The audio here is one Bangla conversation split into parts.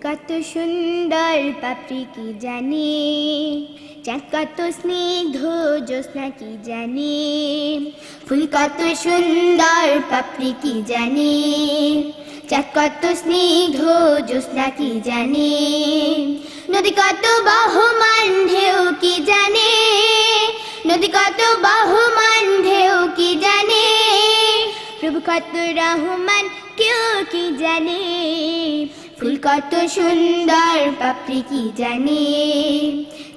কত সুন্দর পাপড়ি কি জানে, চাঁদ কত স্নিগ্ধ জ্যোৎস্না কি জানে। ফুল কত সুন্দর পাপড়ি কি জানে, চাঁদ কত স্নিগ্ধ জ্যোৎস্না কি জানে। নদী কত বহমান ঢেউ কি জানে, নদী কত বহমান ঢেউ কি জানে। প্রভু কত রহমান কেউ কি জানে, ফুল কত সুন্দর পাপড়ি কি জানে,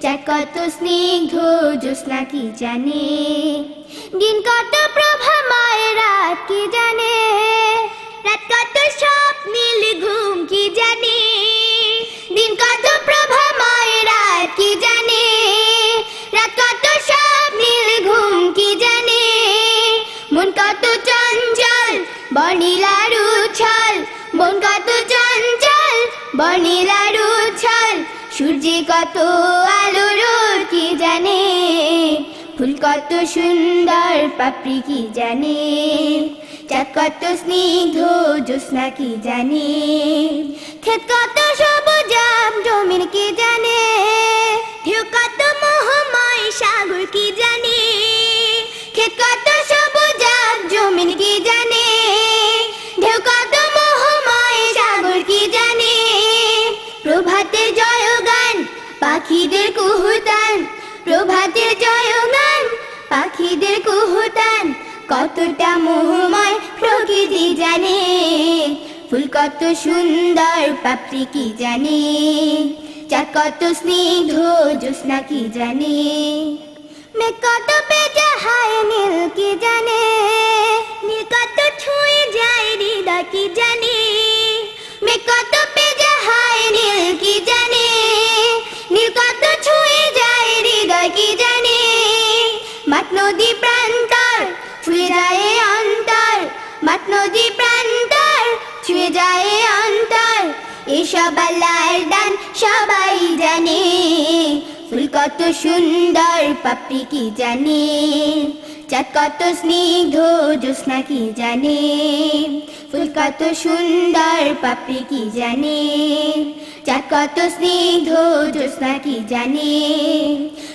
চাঁদ কত স্নিগ্ধ জ্যোৎস্না কি জানে। দিন কত প্রভাময় রাত কি জানে, রাত কত স্বপ্নীল ঘুম কি জানে। দিন কত প্রভাময় রাত কি জানে, রাত কত স্বপ্নীল ঘুম কি জানে। মন কত চঞ্চল বর্ণিলার উচ্ছল, মন কত চঞ্চল বর্ণিলার উচ্ছল। সূর্যে কত আলো রোদ কি জানে, ফুল কত সুন্দর পাপড়ি কি জানে, চাঁদ কত স্নিগ্ধ জ্যোৎস্না কি জানে। ক্ষেত কত সবুজাম জমিন কি জানে, ঢেউ কত মোহময় সাগর কি জানে। ক্ষেত কত সবুজাম জমিন কি জানে, ঢেউ কত মোহময় সাগর কি জানে। প্রভাতের জয়গান পাখিদের কুহুতান, প্রভাতের জয়গান পাখিদের কুহুতান। কতটা মোহময় প্রকৃতি জানে, ফুল কত সুন্দর পাপড়ি কি জানে, চাঁদ কত স্নিগ্ধ জ্যোৎস্না কি জানে। মেঘ কত পেঁচা হায় নীল কি জানে, নীল কত ছুঁয়ে যায় হৃদয় কি জানে। মেঘ কত পেঁচা হায় নীল কি জানে, নীল কত ছুঁয়ে যায় হৃদয় কি জানে। মাঠ নদী প্রান্তর ছুঁয়ে যায় অন্তর, মাঠ নদী প্রান্তর ছুঁয়ে যায় অন্তর। এসব আল্লাহর দান সবাই জানে, ফুল কত সুন্দর পাপড়ি কি জানে, চাঁদ কত স্নিগ্ধ জ্যোৎস্না কি জানে। ফুল কত সুন্দর পাপড়ি কি জানে, চাঁদ কত স্নিগ্ধ জ্যোৎস্না কি জানে।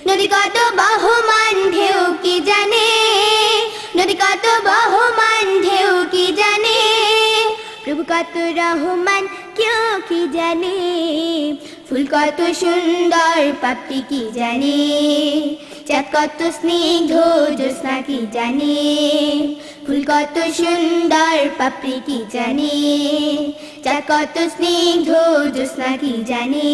নদী কত বহমান ঢেউ কি জানে, নদী কত বহমান ঢেউ কি জানে। প্রভু কত রহমান কেউ কি জানে, ফুল কত সুন্দর পাপড়ি কি জানে, চাঁদ কত স্নিগ্ধ জ্যোৎস্না কি জানে। ফুল কত সুন্দর পাপড়ি কি জানে, চাঁদ কত স্নিগ্ধ জ্যোৎস্না কি জানে।